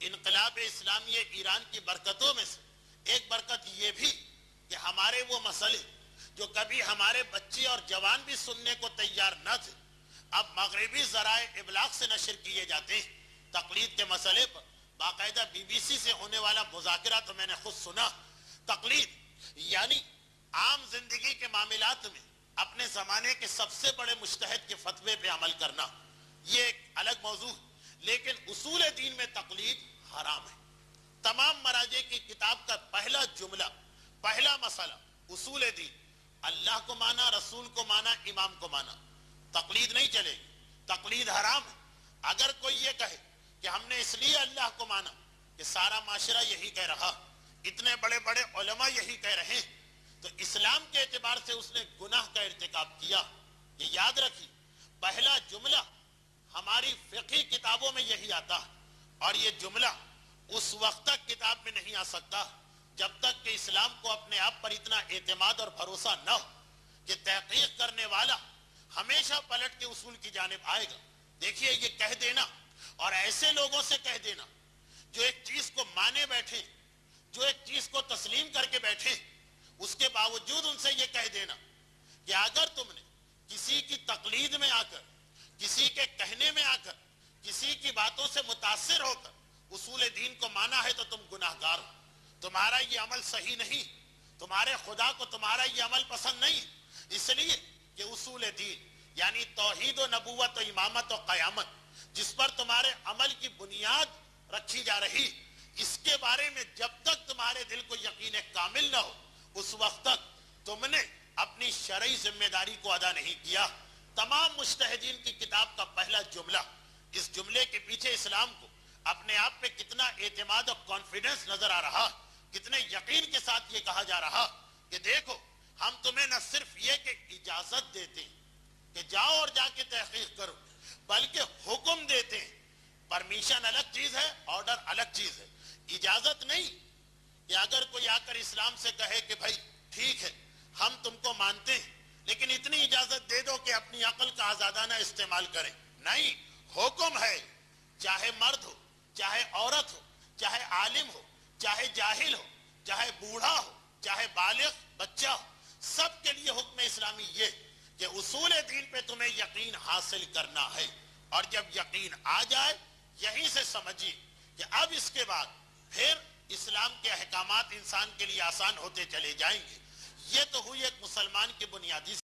انقلاب اسلامی ایران کی برکتوں میں سے ایک برکت یہ بھی کہ ہمارے وہ مسئلے جو کبھی ہمارے بچے اور جوان بھی سننے کو تیار نہ تھے، اب مغربی ذرائع ابلاغ سے نشر کیے جاتے ہیں۔ تقلید کے مسئلے پر باقاعدہ BBC سے ہونے والا مذاکرہ تو میں نے خود سنا۔ تقلید یعنی عام زندگی کے معاملات میں اپنے زمانے کے سب سے بڑے مجتہد کے فتوے پہ عمل کرنا، یہ ایک الگ موضوع ہے، لیکن اصول دین میں تقلید حرام ہے۔ تمام مراجع کی کتاب کا پہلا جملہ، پہلا مسئلہ اصول دین، اللہ کو مانا، رسول کو مانا، امام کو مانا، تقلید نہیں چلے گی، تقلید حرام ہے۔ اگر کوئی یہ کہے کہ ہم نے اس لیے اللہ کو مانا کہ سارا معاشرہ یہی کہہ رہا، اتنے بڑے بڑے علماء یہی کہہ رہے ہیں، تو اسلام کے اعتبار سے اس نے گناہ کا ارتکاب کیا۔ یہ یاد رکھیے، پہلا جملہ ہماری فقہی کتابوں میں یہی آتا ہے، اور یہ جملہ اس وقت تک کتاب میں نہیں آ سکتا جب تک کہ اسلام کو اپنے آپ پر اتنا اعتماد اور بھروسہ نہ ہو کہ تحقیق کرنے والا ہمیشہ پلٹ کے اصول کی جانب آئے گا۔ دیکھیے، یہ کہہ دینا اور ایسے لوگوں سے کہہ دینا جو ایک چیز کو مانے بیٹھے، جو ایک چیز کو تسلیم کر کے بیٹھے، اس کے باوجود ان سے یہ کہہ دینا کہ اگر تم نے کسی کی تقلید میں آ کر، کسی کے کہنے میں آ کر، کسی کی باتوں سے متاثر ہو کر اصول دین کو مانا ہے تو تم گناہ گار ہو، تمہارا یہ عمل صحیح نہیں، تمہارے خدا کو تمہارا یہ عمل پسند نہیں، اس لیے کہ اصول دین یعنی توحید و نبوت و امامت و قیامت جس پر تمہارے عمل کی بنیاد رکھی جا رہی، اس کے بارے میں جب تک تمہارے دل کو یقین کامل نہ ہو، اس وقت تک تم نے اپنی شرعی ذمہ داری کو ادا نہیں کیا۔ تمام مجتہدین کی کتاب کا پہلا جملہ، اس جملے کے پیچھے اسلام کو اپنے آپ پہ کتنا اعتماد اور کانفیڈنس نظر آ رہا، کتنے یقین کے ساتھ یہ کہا جا رہا کہ دیکھو، ہم تمہیں نہ صرف یہ کہ اجازت دیتے ہیں کہ جاؤ اور جا کے تحقیق کرو، بلکہ حکم دیتے ہیں۔ پرمیشن الگ چیز ہے، آرڈر الگ چیز ہے۔ اجازت نہیں کہ اگر کوئی آ کر اسلام سے کہے کہ بھائی ٹھیک ہے ہم تم کو مانتے ہیں لیکن اتنی اجازت دے دو کہ اپنی عقل کا آزادانہ استعمال کریں، نہیں، حکم ہے، چاہے مرد ہو، چاہے عورت ہو، چاہے عالم ہو، چاہے جاہل ہو، چاہے بوڑھا ہو، چاہے بالغ بچہ ہو، سب کے لیے حکم اسلامی یہ کہ اصول دین پہ تمہیں یقین حاصل کرنا ہے، اور جب یقین آ جائے یہیں سے سمجھیے کہ اب اس کے بعد پھر اسلام کے احکامات انسان کے لیے آسان ہوتے چلے جائیں گے۔ یہ تو ہوئی ایک مسلمان کی بنیادی